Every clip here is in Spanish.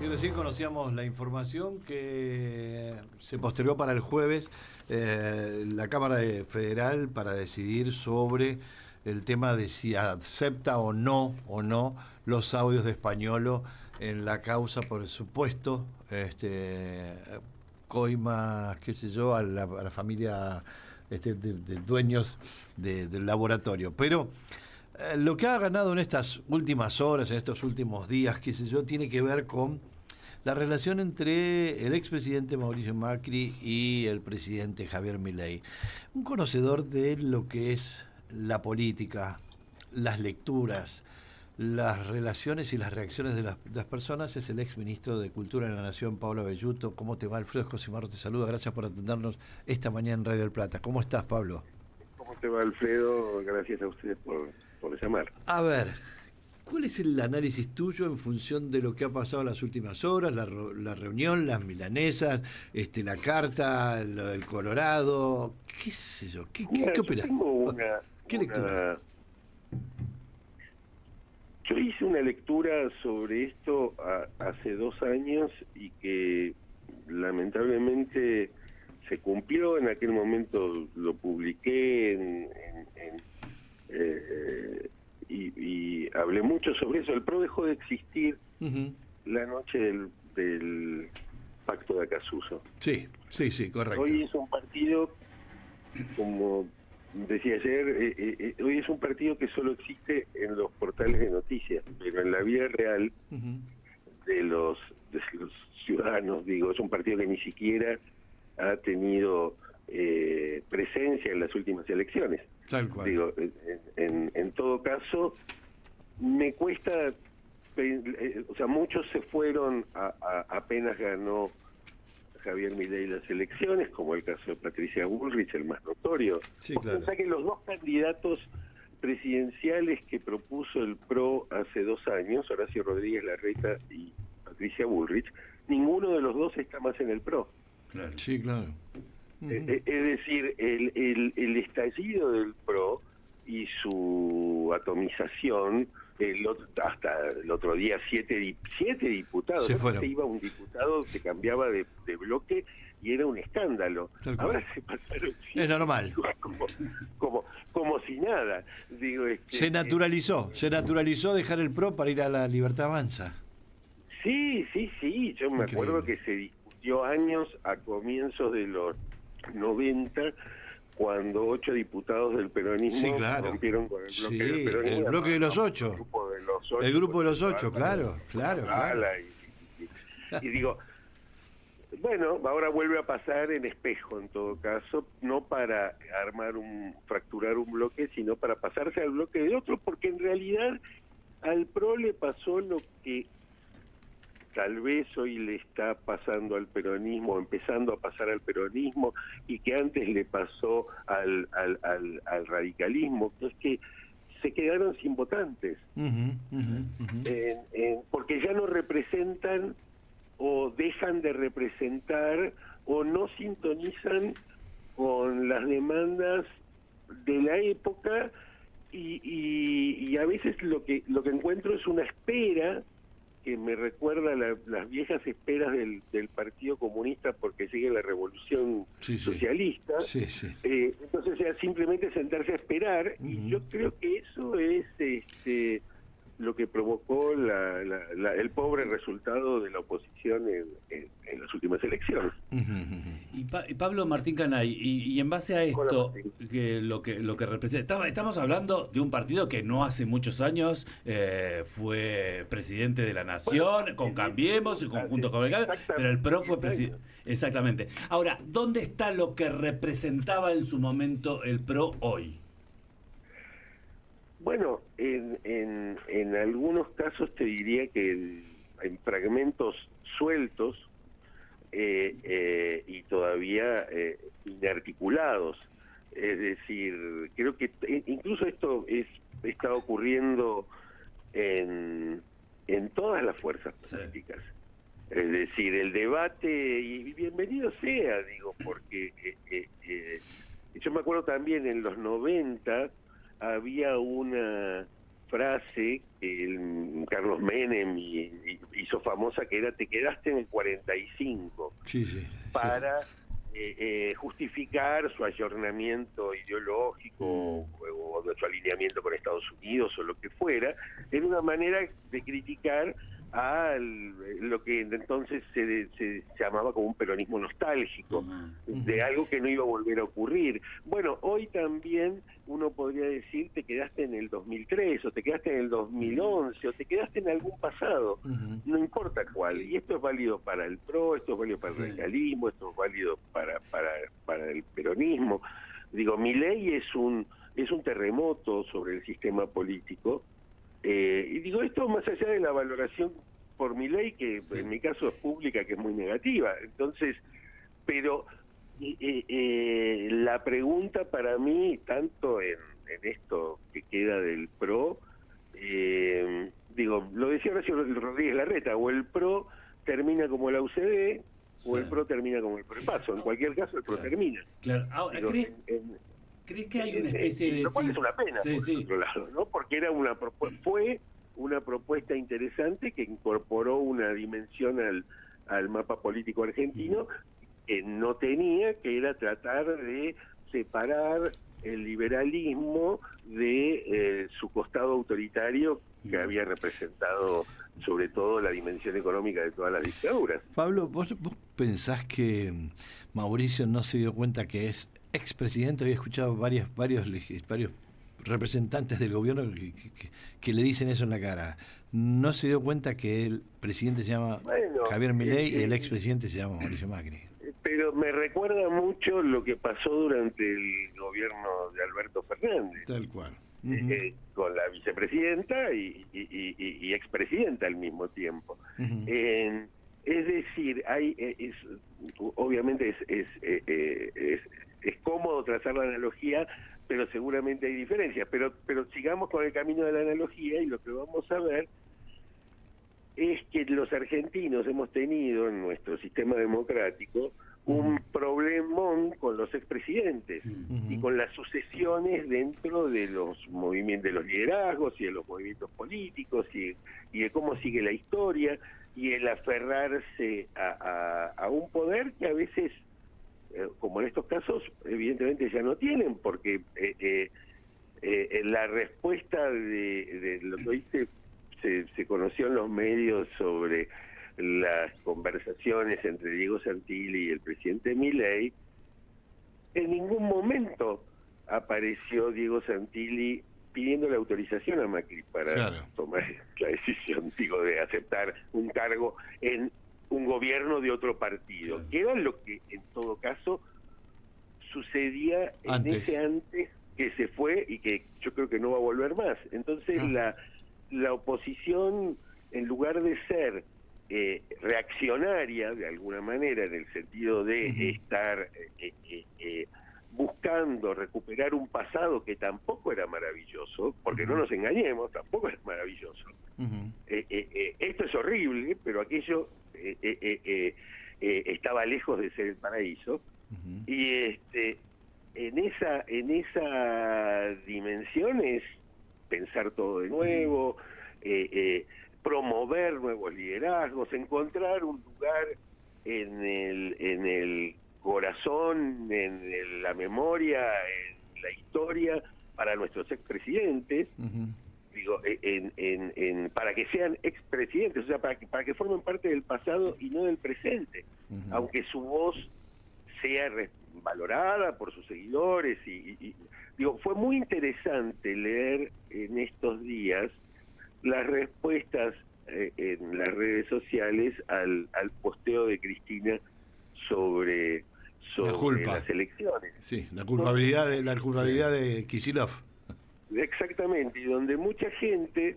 Y recién conocíamos la información que se postergó para el jueves la Federal para decidir sobre el tema de si acepta o no los audios de Españolo en la causa por el supuesto coimas, qué sé yo, a la familia de dueños del laboratorio. Pero lo que ha ganado en estas últimas horas, en estos últimos días, qué sé yo, tiene que ver con la relación entre el expresidente Mauricio Macri y el presidente Javier Milei. Un conocedor de lo que es la política, las lecturas, las relaciones y las reacciones de las personas es el exministro de Cultura de la Nación, Pablo Velluto. ¿Cómo te va, Alfredo Josimaro? Te saluda, gracias por atendernos esta mañana en Radio del Plata. ¿Cómo estás, Pablo? ¿Cómo te va, Alfredo? Gracias a ustedes por llamar. A ver, ¿cuál es el análisis tuyo en función de lo que ha pasado en las últimas horas, la reunión, las milanesas, la carta, lo del Colorado? ¿Qué sé yo? Mira, ¿Qué yo opinas? tengo ¿Qué lectura? Yo hice una lectura sobre esto hace 2 años y que lamentablemente se cumplió. En aquel momento lo publiqué y hablé mucho sobre eso. El PRO dejó de existir la noche del pacto de Acasuso. Sí, correcto. Hoy es un partido, como decía ayer, hoy es un partido que solo existe en los portales de noticias, pero en la vida real de los ciudadanos, digo, es un partido que ni siquiera ha tenido presencia en las últimas elecciones. Tal cual. Digo, en todo caso, me cuesta, o sea, muchos se fueron apenas ganó Javier Milei las elecciones, como el caso de Patricia Bullrich, el más notorio. Sí, claro. O sea que los dos candidatos presidenciales que propuso el PRO hace 2 años, Horacio Rodríguez Larreta y Patricia Bullrich, ninguno de los dos está más en el PRO. Claro. Sí, claro. Es decir, el estallido del PRO y su atomización, hasta el otro día 7 diputados, se fueron. Se iba un diputado, se cambiaba de bloque y era un escándalo. Ahora se pasaron 7, es normal, como si nada. Digo, se naturalizó dejar el PRO para ir a la Libertad Avanza. Sí, yo me acuerdo que se discutió años a comienzos de los 90, cuando 8 diputados del peronismo rompieron con el bloque del peronismo. El bloque de los 8. El grupo de los 8, claro. Y digo, bueno, ahora vuelve a pasar en espejo, en todo caso, no para fracturar un bloque, sino para pasarse al bloque de otro, porque en realidad al PRO le pasó lo que tal vez hoy le está pasando al peronismo, empezando a pasar al peronismo, y que antes le pasó al radicalismo, que es que se quedaron sin votantes, porque ya no representan o dejan de representar o no sintonizan con las demandas de la época, y a veces lo que encuentro es una espera que me recuerda las viejas esperas del Partido Comunista porque sigue la revolución socialista. Entonces, simplemente sentarse a esperar, y yo creo que eso es lo que provocó el pobre resultado de la oposición en las últimas elecciones. Y Pablo Martín Canay, y en base a esto, lo que representa, estamos hablando de un partido que no hace muchos años fue presidente de la Nación, con Cambiemos, en conjunto con el CAB, pero el PRO fue presidente. Exactamente. Ahora, ¿dónde está lo que representaba en su momento el PRO hoy? Bueno, en algunos casos te diría que en fragmentos sueltos y todavía inarticulados. Es decir, creo que incluso esto está ocurriendo en todas las fuerzas políticas. Es decir, el debate, y bienvenido sea, digo, porque yo me acuerdo también en los 90 había una frase que Carlos Menem hizo famosa, que era: te quedaste en el 45, sí, sí, para justificar su ayornamiento ideológico o de su alineamiento con Estados Unidos o lo que fuera. Era una manera de criticar a lo que entonces se llamaba como un peronismo nostálgico, de algo que no iba a volver a ocurrir. Bueno, hoy también uno podría decir: te quedaste en el 2003, o te quedaste en el 2011, o te quedaste en algún pasado, no importa cuál. Y esto es válido para el PRO, esto es válido para el radicalismo, esto es válido para el peronismo. Digo, Milei es un terremoto sobre el sistema político. Y digo esto más allá de la valoración por Milei, que en mi caso es pública, que es muy negativa. Entonces, pero la pregunta para mí, tanto en esto que queda del PRO, digo, lo decía Horacio Rodríguez Larreta: o el PRO termina como la UCD, o el PRO termina como el PROPASO. En cualquier caso, el PRO termina. Claro. Ahora, Digo, ¿crees que hay una especie de... lo cual es una pena, por otro lado, ¿no? Porque era fue una propuesta interesante que incorporó una dimensión al mapa político argentino que no tenía, que era tratar de separar el liberalismo de su costado autoritario, que había representado sobre todo la dimensión económica de todas las dictaduras. Pablo, ¿vos pensás que Mauricio no se dio cuenta que es expresidente? Había escuchado varios representantes del gobierno que le dicen eso en la cara. ¿No se dio cuenta que el presidente se llama Javier Milei y el expresidente se llama Mauricio Macri? Pero me recuerda mucho lo que pasó durante el gobierno de Alberto Fernández. Tal cual. Con la vicepresidenta y expresidenta al mismo tiempo. Es decir, obviamente es cómodo trazar la analogía, pero seguramente hay diferencias. Pero sigamos con el camino de la analogía, y lo que vamos a ver es que los argentinos hemos tenido en nuestro sistema democrático un problemón con los expresidentes y con las sucesiones dentro de los movimientos, de los liderazgos y de los movimientos políticos, y de cómo sigue la historia, y el aferrarse a un poder que a veces, como en estos casos, evidentemente ya no tienen, porque la respuesta de lo que hoy se conoció en los medios sobre las conversaciones entre Diego Santilli y el presidente Milei, en ningún momento apareció Diego Santilli pidiendo la autorización a Macri para tomar la decisión, de aceptar un cargo en un gobierno de otro partido, que era lo que en todo caso sucedía antes que se fue y que yo creo que no va a volver más. Entonces la oposición, en lugar de ser reaccionaria de alguna manera, en el sentido de estar buscando recuperar un pasado que tampoco era maravilloso, porque no nos engañemos, tampoco es maravilloso. Esto es horrible, pero aquello estaba lejos de ser el paraíso. Y en esa dimensión es pensar todo de nuevo, promover nuevos liderazgos, encontrar un lugar en el corazón, en la memoria, en la historia para nuestros expresidentes, para que sean expresidentes, o sea, para que formen parte del pasado y no del presente, aunque su voz sea valorada por sus seguidores. Fue muy interesante leer en estos días las respuestas en las redes sociales al posteo de Cristina sobre las elecciones. Sí, la culpabilidad de Kicillof. Exactamente, y donde mucha gente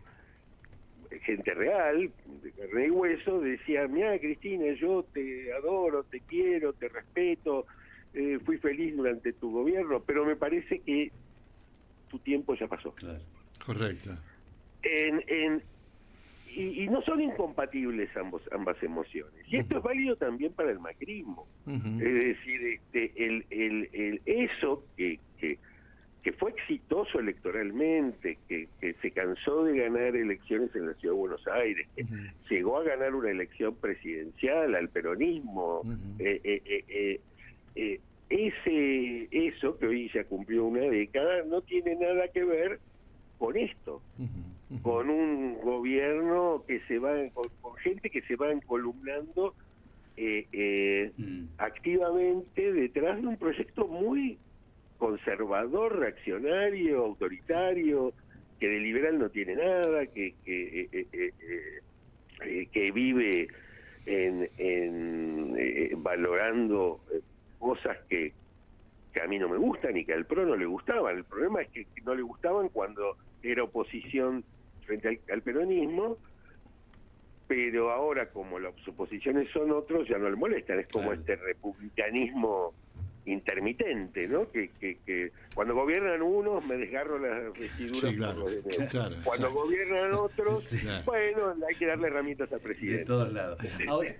real, de carne y hueso, decía: mira, Cristina, yo te adoro, te quiero, te respeto, fui feliz durante tu gobierno, pero me parece que tu tiempo ya pasó. Claro. Correcto. Y no son incompatibles ambas emociones. Y esto es válido también para el macrismo. Es decir, eso que que fue exitoso electoralmente, que se cansó de ganar elecciones en la Ciudad de Buenos Aires, que llegó a ganar una elección presidencial al peronismo, eso que hoy ya cumplió una década no tiene nada que ver con esto, con un gobierno que se va, con gente que se va encolumnando activamente detrás de un proyecto muy conservador, reaccionario, autoritario, que de liberal no tiene nada, que vive valorando cosas que a mí no me gustan y que al PRO no le gustaban. El problema es que no le gustaban cuando era oposición frente al peronismo, pero ahora como las oposiciones son otros, ya no le molestan. Es como este republicanismo intermitente, ¿no? Que cuando gobiernan unos me desgarro las vestiduras por los demás. Cuando gobiernan otros, bueno, hay que darle herramientas al presidente. De todos lados.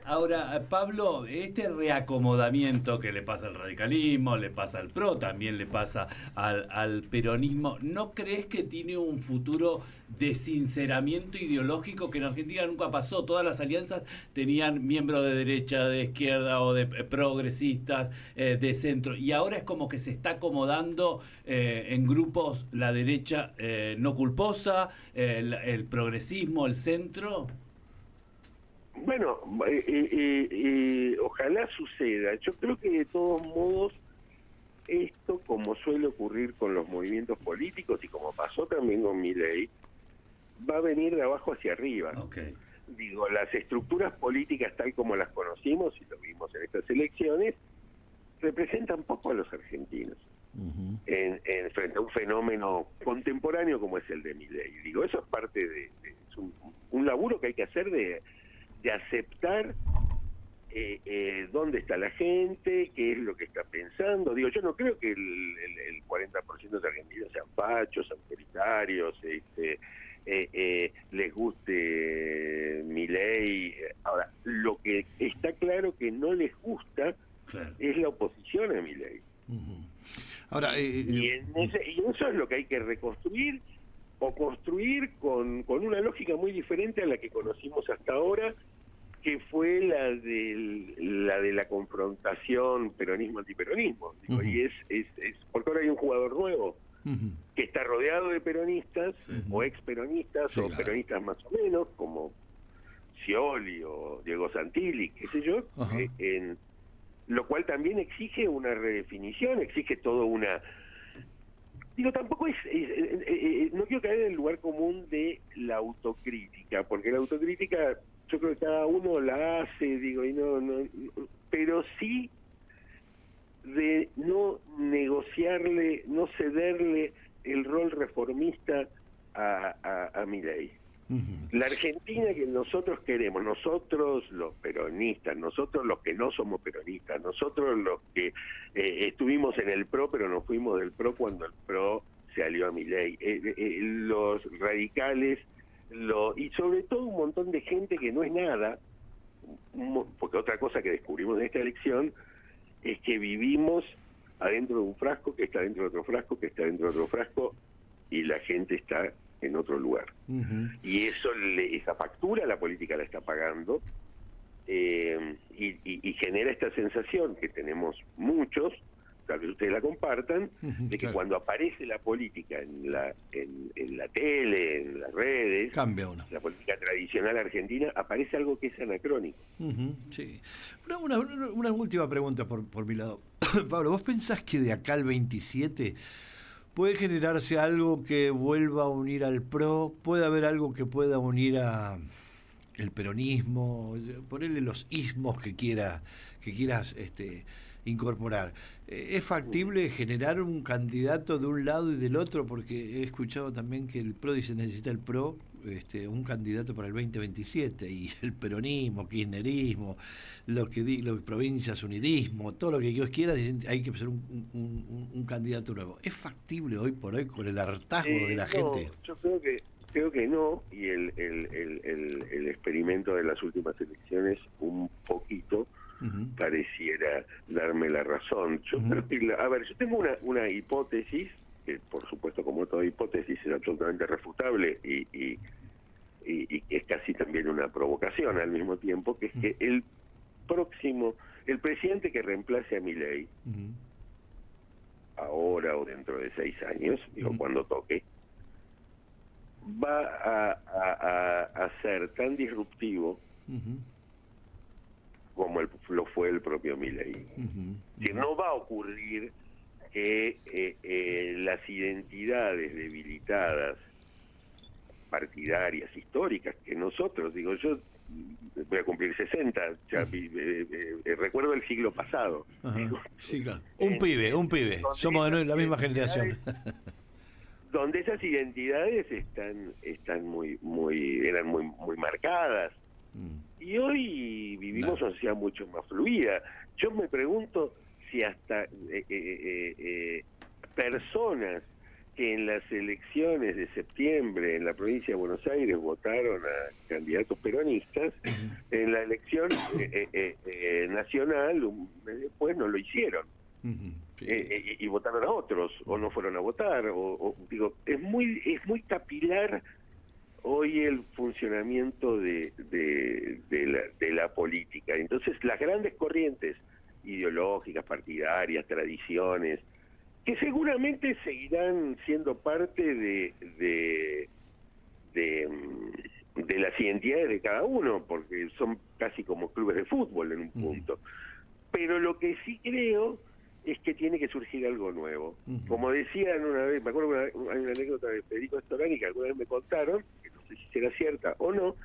Ahora, Pablo, este reacomodamiento que le pasa al radicalismo, le pasa al PRO, también le pasa al peronismo, ¿no crees que tiene un futuro de sinceramiento ideológico que en Argentina nunca pasó? Todas las alianzas tenían miembros de derecha, de izquierda o de progresistas, de centro, y ahora es como que se está acomodando en grupos la derecha no culposa, el progresismo, el centro. Bueno, ojalá suceda. Yo creo que de todos modos esto, como suele ocurrir con los movimientos políticos y como pasó también con Milei, va a venir de abajo hacia arriba. Digo, las estructuras políticas tal como las conocimos y lo vimos en estas elecciones representan poco a los argentinos en frente a un fenómeno contemporáneo como es el de Milei. Digo, eso es parte es un laburo que hay que hacer de aceptar dónde está la gente, qué es lo que está pensando. Digo, yo no creo que el 40% de argentinos sean fachos, autoritarios, les guste Milei. Ahora, lo que está claro que no les gusta es la oposición a Milei. Ahora, y eso es lo que hay que reconstruir o construir con una lógica muy diferente a la que conocimos hasta ahora, que fue la de la confrontación peronismo-antiperonismo. Y es porque ahora hay un jugador nuevo que está rodeado de peronistas o experonistas o peronistas más o menos, como Scioli o Diego Santilli, qué sé yo, lo cual también exige una redefinición, exige todo una... Digo, tampoco no quiero caer en el lugar común de la autocrítica, porque la autocrítica yo creo que cada uno la hace, digo, y no, pero sí de no negociarle, no cederle el rol reformista a Milei. La Argentina que nosotros queremos, nosotros los peronistas, nosotros los que no somos peronistas, nosotros los que estuvimos en el PRO pero nos fuimos del PRO cuando el PRO se alió a Milei, los radicales, y sobre todo un montón de gente que no es nada, porque otra cosa que descubrimos en esta elección es que vivimos adentro de un frasco que está dentro de otro frasco que está dentro de otro frasco y la gente está en otro lugar. Y esa factura la política la está pagando y genera esta sensación que tenemos muchos, tal vez ustedes la compartan, de que cuando aparece la política en la tele, en las redes, cambia uno. La política tradicional argentina, aparece algo que es anacrónico. Sí. Una última pregunta por mi lado. Pablo, ¿vos pensás que de acá al 27 puede generarse algo que vuelva a unir al PRO? ¿Puede haber algo que pueda unir a el peronismo? Ponerle los ismos que quieras incorporar. ¿Es factible generar un candidato de un lado y del otro? Porque he escuchado también que el PRO dice necesita el PRO un candidato para el 2027 y el peronismo, kirchnerismo, lo que provincias unidismo, todo lo que Dios quiera, dicen hay que ser un candidato nuevo. ¿Es factible hoy por hoy con el hartazgo de la gente? Yo creo que no, y el experimento de las últimas elecciones un poquito pareciera darme la razón. Yo creo que, yo tengo una hipótesis que por supuesto, como toda hipótesis, es absolutamente refutable y que es casi también una provocación al mismo tiempo, que es que el presidente que reemplace a Milei, ahora o dentro de 6 años, digo, cuando toque, va a ser tan disruptivo como lo fue el propio Milei. Que no va a ocurrir que las identidades debilitadas, partidarias, históricas, que nosotros, digo, yo voy a cumplir 60, ya recuerdo el siglo pasado. Digo, sí, claro. Un pibe, somos de la misma generación. Donde esas identidades eran muy marcadas. Y hoy vivimos una sociedad mucho más fluida. Yo me pregunto si hasta personas que en las elecciones de septiembre en la provincia de Buenos Aires votaron a candidatos peronistas, en la elección nacional, un mes después no lo hicieron. Y votaron a otros, o no fueron a votar, digo, es muy capilar hoy el funcionamiento de la política. Entonces, las grandes corrientes ideológicas, partidarias, tradiciones, que seguramente seguirán siendo parte de las identidades de cada uno, porque son casi como clubes de fútbol en un punto. Pero lo que sí creo es que tiene que surgir algo nuevo. Como decían una vez, me acuerdo que hay una anécdota de Federico Storani que alguna vez me contaron, que no sé si será cierta o no,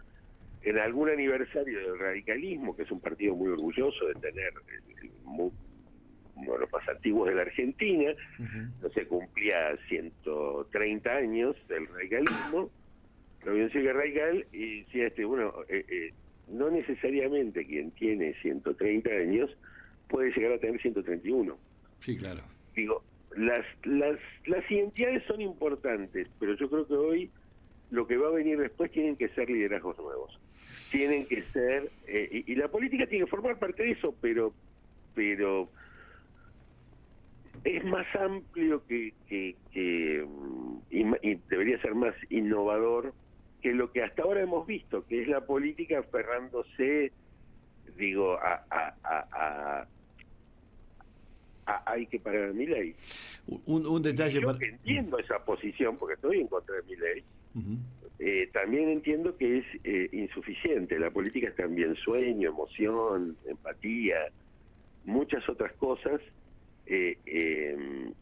en algún aniversario del radicalismo, que es un partido muy orgulloso de tener uno de los más antiguos de la Argentina, no sé, cumplía 130 años del radicalismo, la Unión Cívica Radical, y decía, no necesariamente quien tiene 130 años puede llegar a tener 131. Sí, claro. Digo, las identidades son importantes, pero yo creo que hoy lo que va a venir después tienen que ser liderazgos nuevos. Tienen que ser, y la política tiene que formar parte de eso, pero es más amplio y debería ser más innovador que lo que hasta ahora hemos visto, que es la política aferrándose, digo, hay que parar a Milei. Un detalle yo que entiendo esa posición, porque estoy en contra de Milei, también entiendo que es insuficiente. La política es también sueño, emoción, empatía, muchas otras cosas que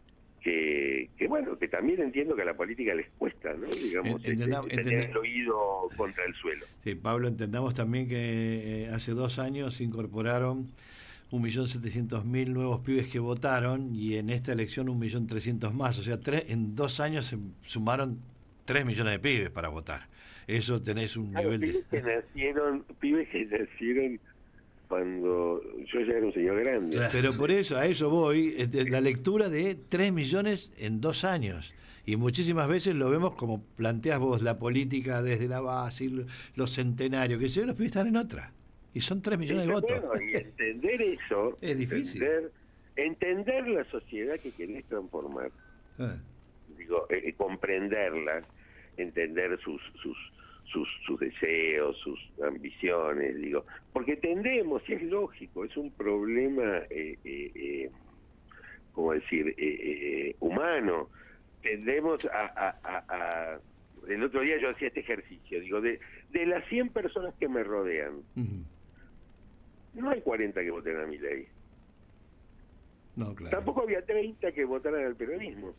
también entiendo que a la política les cuesta, ¿no? Digamos, tener el oído contra el suelo. Sí, Pablo, entendamos también que hace 2 años se incorporaron 1.700.000 nuevos pibes que votaron, y en esta elección 1.300.000 más, o sea, en 2 años se sumaron 3 millones de pibes para votar. Eso tenés un nivel pibes que nacieron cuando yo ya era un señor grande. Pero por eso, a eso voy, la lectura de 3 millones en 2 años. Y muchísimas veces lo vemos como planteas vos, la política desde la base, los centenarios, que los pibes están en otra. Y son 3 millones de votos. Bueno, y entender eso es difícil. Entender la sociedad que querés transformar. Digo, comprenderla, entender sus deseos, sus ambiciones, digo, porque tendemos, y es lógico, es un problema, ¿cómo decir?, humano. Tendemos el otro día yo hacía este ejercicio, digo, de las 100 personas que me rodean, no hay 40 que voten a Milei. No, claro. Tampoco había 30 que votaran al peronismo.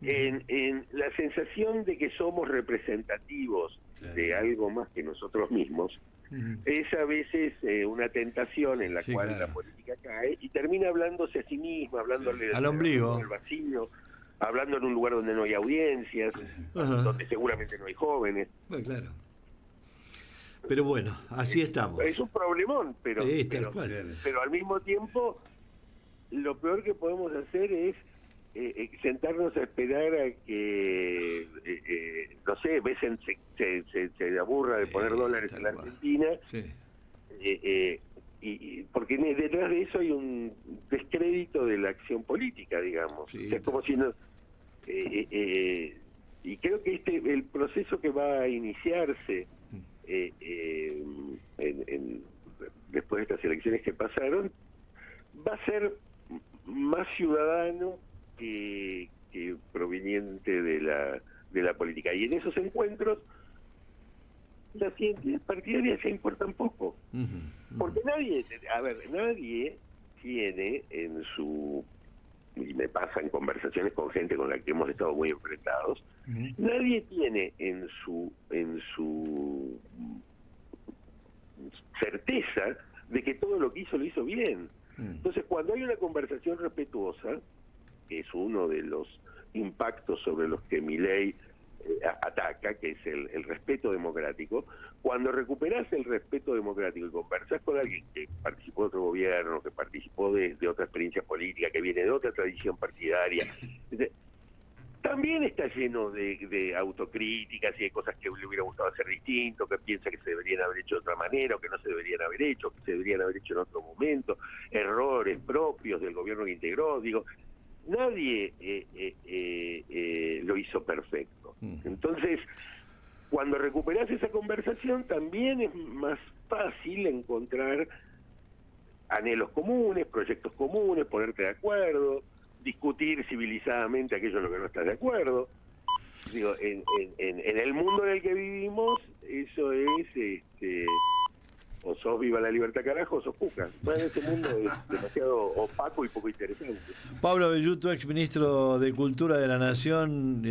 En la sensación de que somos representativos de algo más que nosotros mismos, es a veces una tentación en la cual la política cae y termina hablándose a sí misma, hablándole al ombligo, al vacío, hablando en un lugar donde no hay audiencias, donde seguramente no hay jóvenes. Claro. Pero bueno, así estamos. Es un problemón, pero al mismo tiempo lo peor que podemos hacer es sentarnos a esperar a que, no sé, Besen se aburra de poner dólares en la Argentina, porque detrás de eso hay un descrédito de la acción política, digamos. Es como si y creo que el proceso que va a iniciarse después de estas elecciones que pasaron va a ser más ciudadano que proveniente de la política. Y en esos encuentros las identidades partidarias se importan poco. Porque nadie tiene en su... y me pasan conversaciones con gente con la que hemos estado muy enfrentados, nadie tiene en su certeza de que todo lo que hizo lo hizo bien. Entonces, cuando hay una conversación respetuosa, que es uno de los impactos sobre los que Milei ataca, que es el respeto democrático, cuando recuperás el respeto democrático y conversás con alguien que participó de otro gobierno, que participó de otra experiencia política, que viene de otra tradición partidaria, también está lleno de autocríticas y de cosas que le hubiera gustado hacer distinto, que piensa que se deberían haber hecho de otra manera, o que no se deberían haber hecho, que se deberían haber hecho en otro momento, errores propios del gobierno que integró. Digo, nadie lo hizo perfecto. Entonces, cuando recuperás esa conversación, también es más fácil encontrar anhelos comunes, proyectos comunes, ponerte de acuerdo, discutir civilizadamente aquello en lo que no estás de acuerdo. Digo, en el mundo en el que vivimos, eso es... o sos Viva la Libertad carajo, o sos Cuca. Bueno, este mundo es demasiado opaco y poco interesante. Pablo Belluto, ex ministro de Cultura de la Nación,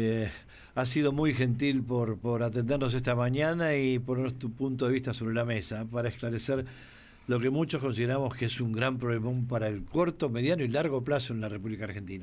ha sido muy gentil por atendernos esta mañana y ponernos tu punto de vista sobre la mesa para esclarecer lo que muchos consideramos que es un gran problemón para el corto, mediano y largo plazo en la República Argentina.